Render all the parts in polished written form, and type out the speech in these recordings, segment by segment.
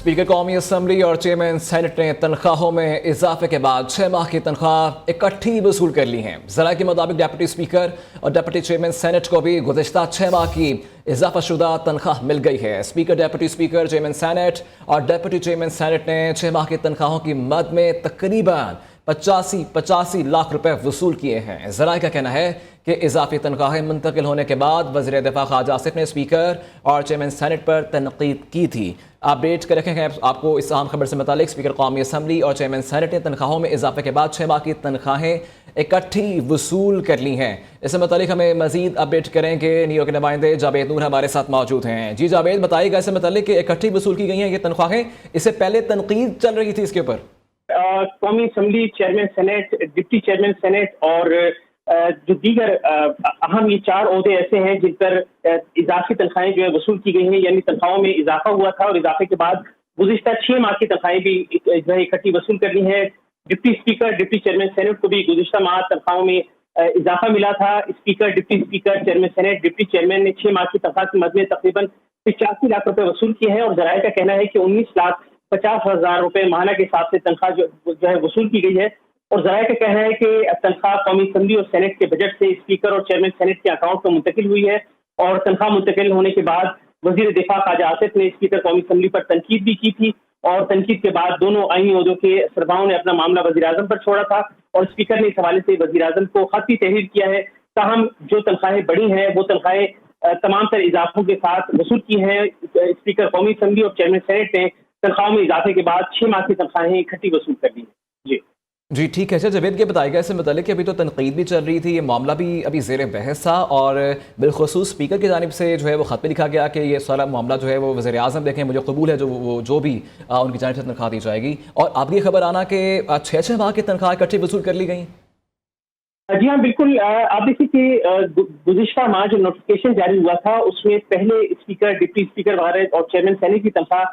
Speaker कौमी assembly और chairman senate ने तनख्वाहों में इजाफे के बाद 6 माह की तनख्वाह इकट्ठी वसूल कर ली हैं। ज़राए के मुताबिक डिप्टी स्पीकर और डिप्टी चेयरमैन सेनेट को भी गुज़िश्ता 6 माह की इजाफा शुदा तनख्वाह मिल गई है। Speaker, deputy speaker, chairman senate और डिप्टी चेयरमैन सेनेट ने 6 माह की तनख्वाहों की मद में तकरीबन 85 लाख रुपए वसूल किए हैं। ज़राए का कहना है कि इजाफी तनख्वाहें मुंतकिल होने के बाद वज़ीर दिफा ख्वाजा आसिफ ने स्पीकर और चेयरमैन सेनेट पर तनकीद की थी। अपडेट कर रखे हैं आपको इस अहम खबर से मुतालिक। स्पीकर कौमी असम्बली और चेयरमैन सेनेट ने तनख्वाहों में इजाफे के बाद 6 माह की तनख्वाहें इकट्ठी वसूल कर ली हैं। इससे मुतालिक हमें मजीद अपडेट करेंगे न्यूयॉर्क के नुमाइंदे जावेद नूर हमारे साथ मौजूद हैं। जी जावेद, बताइएगा इससे मुतालिक कि इकट्ठी वसूल की गई हैं ये तनख्वाहें, इससे पहले तनकीद चल रही थी इसके ऊपर। कौमी assembly, chairman senate, deputy chairman senate और जो दीगर अहम ये 4 ओहदे ऐसे हैं जिन पर इजाफी तनख्वाहें जो है वसूल की गई हैं, यानी तनख्वाहों में इजाफा हुआ था और इजाफे के बाद गुज़िश्ता 6 माह की तनख्वाहें भी जो है इकट्ठी वसूल कर ली है। Deputy speaker, deputy chairman senate को भी गुज़िश्ता माह तनख्वाहों में इजाफा मिला था। Speaker, deputy speaker, chairman senate, deputy chairman ने 6 माह की तनख्वाह की मद में तकरीबन 85 लाख रुपए वसूल किए हैं और ज़राए का कहना है कि 19,50,000 रुपए माहाना के हिसाब से तनख्वाह जो है वसूल की गई है। और ज़राए का कहना है कि तनख्वाह कौमी असम्बली और सेनेट के बजट से स्पीकर और चेयरमैन सेनेट के अकाउंट में मुंतकिल हुई है और तनख्वाह मुंतकिल होने के बाद वज़ीर दिफा ख्वाजा आसिफ ने स्पीकर कौमी असम्बली पर तनकीद भी की थी और तनकीद के बाद दोनों आईनी ओहदों के सरबराहों ने अपना मामला वज़ीर आज़म पर छोड़ा था और स्पीकर ने इस हवाले से वज़ीर आज़म को खती तहरीर किया है। ताहम जो तनख्वाहें बढ़ी हैं वो तनख्वाहें तमाम तर इजाफों के साथ वसूल की हैं। स्पीकर कौमी असम्बली और चेयरमैन सेनेट ने तनख्वाहों में इजाफे के बाद 6 माह की तनख्वाहें इकट्ठी वसूल कर दी हैं। जी ठीक है। अच्छा जावेद, के बताएगा इससे मतलब कि अभी तो तनकीद भी चल रही थी, ये मामला भी अभी ज़ेर बहस था और बिलखसूस स्पीकर की जानिब से जो है वो ख़त में लिखा गया कि ये सारा मामला जो है वो वज़ीर आज़म देखें, मुझे कबूल है जो भी उनकी जानिब से तनख्वाह दी जाएगी। और अब ये खबर आना कि 6 माह की तनख्वाह इकट्ठी वसूल कर ली गई। जी हाँ, बिल्कुल। आप देखिए कि गुज़िश्ता माह जो नोटिफिकेशन जारी हुआ था उसमें पहले स्पीकर, डिप्टी स्पीकर वगैरह और चेयरमैन सेनेट की तनख्वाह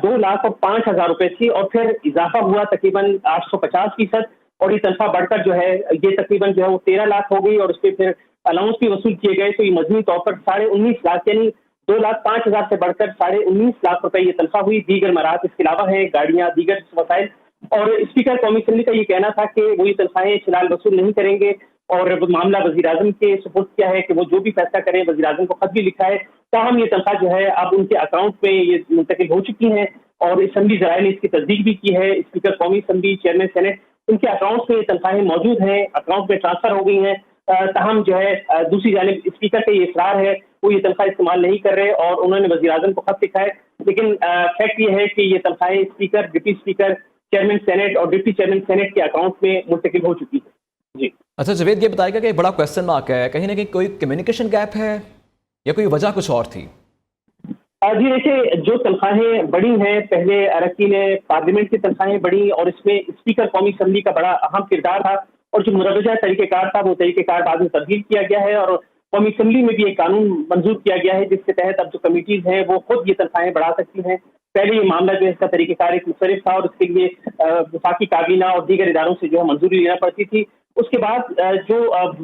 2,05,000 रुपए थी और फिर इजाफा हुआ तकरीबन 850% और ये तनख्वाह बढ़कर जो है ये तकरीबन जो है वो 13 लाख हो गई और उस पर फिर अलाउंस भी वसूल किए गए। तो ये मजमूई तौर पर 19.5 लाख यानी 2,05,000 से बढ़कर 19.5 लाख रुपए ये तनख्वाह हुई। दीगर मराहत इसके अलावा है, गाड़ियाँ, दीगर वसाइल। और स्पीकर कौमी असम्बली का ये कहना था कि वो ये तनख्वाहें फिलहाल वसूल नहीं करेंगे और मामला वज़ीर आज़म के सुपुर्द किया है कि वो जो भी फैसला करें। वज़ीर आज़म को खत भी लिखा है। ताहम ये तनख्वाह जो है अब उनके अकाउंट में ये मुंतकिल हो चुकी हैं और असम्बली ज़राए ने इसकी तस्दीक भी की है। स्पीकर कौमी असम्बली, चेयरमैन सेनेट, उनके अकाउंट में ये तनख्वाहें मौजूद हैं, अकाउंट में ट्रांसफर हो गई हैं। ताहम जो है दूसरी जानिब स्पीकर का ये इसरार है वो ये तनख्वाह इस्तेमाल नहीं कर रहे और उन्होंने वज़ीर आज़म को खत लिखा है। लेकिन फैक्ट ये है कि ये तनख्वाहें speaker, deputy speaker, chairman senate और डिप्टी चेयरमैन सेनेट के अकाउंट में मुंतकिल हो चुकी है। जी अच्छा जावेद, ये बताएगा कि एक बड़ा क्वेश्चन मार्क है, कहीं ना कहीं कोई कम्युनिकेशन गैप है या कोई वजह कुछ और थी? जी देखिए, जो तनख्वाहें बढ़ी हैं, पहले अरकान पार्लियामेंट की तनख्वाहें बढ़ी और इसमें स्पीकर कौमी असम्बली का बड़ा अहम किरदार था और जो मुरवजा तरीक़ेकार था वो तरीक़ेकार बाद में तब्दील किया गया है और कौमी असम्बली में भी एक कानून मंजूर किया गया है जिसके तहत अब जो कमेटीज़ हैं वो खुद ये तनख्वाहें बढ़ा सकती हैं। पहले ये मामला जो है इसका तरीक़ेकार एक मुख्तलिफ था और इसके लिए वफाकी काबीना और दीगर इदारों से जो है मंजूरी लेना पड़ती थी। उसके बाद जो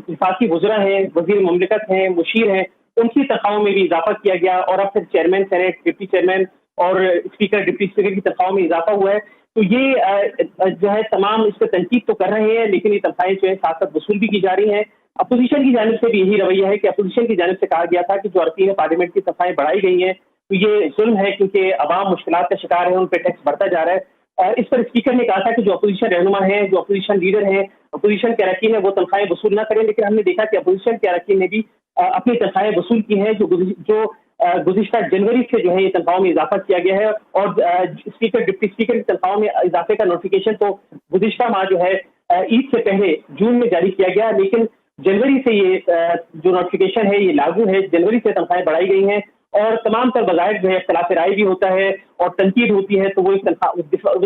वफाकी वज़रा हैं, वज़ीर मुमलिकत हैं, मुशीर हैं, उनकी तनख्वाहों में भी इजाफा किया गया और अब फिर चेयरमैन सेनेट, डिप्टी चेयरमैन और स्पीकर, डिप्टी स्पीकर की तनख्वाहों में इजाफा हुआ है। तो ये जो है तमाम इस पर तनकीद तो कर रहे हैं लेकिन ये तनख्वाहें जो है साथ साथ वसूल भी की जा रही हैं। अपोजिशन की जानिब से भी यही रवैया है कि अपोजिशन की जानिब से कहा गया था कि जो अरकान पार्लियामेंट की तनख्वाहें बढ़ाई गई हैं तो ये जुल्म है क्योंकि अवाम मुश्किलात का शिकार है, उन पर टैक्स बढ़ता जा रहा है। इस पर स्पीकर ने कहा था कि जो अपोजिशन रहनुमा हैं, जो अपोजिशन लीडर हैं, अपोजिशन के अरकान है वो तनख्वाहें वसूल ना करें। लेकिन हमने देखा कि अपोजिशन के अरकान ने भी अपनी तनख्वाहें वसूल की हैं जो गुज़िश्ता जनवरी से जो है ये तनख्वाहों में इजाफा किया गया है और स्पीकर, डिप्टी स्पीकर की तनख्वाहों में इजाफे का नोटिफिकेशन तो गुज़िश्ता माह जो है ईद से पहले जून में जारी किया गया, लेकिन जनवरी से ये जो नोटिफिकेशन है ये लागू है। जनवरी से तनख्वाहें बढ़ाई गई हैं और तमाम तर बज़ाहिर जो है इख्तिलाफ राय भी होता है और तनकीद होती है तो वो इस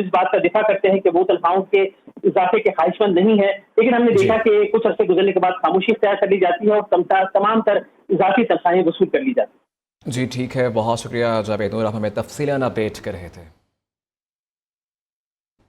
बात का दिफा करते हैं कि वो तनख्वाहों के इजाफे के ख्वाहिशमंद नहीं है। लेकिन हमने देखा कि कुछ अर्से गुजरने के बाद खामोशी इख्तियार कर ली जाती है और तमाम तर इजाफी तनख्वाहें वसूल कर ली जाती हैं। जी ठीक है, बहुत शुक्रिया जावेद नूर, आप हमें तफसीलन अपडेट कर रहे थे।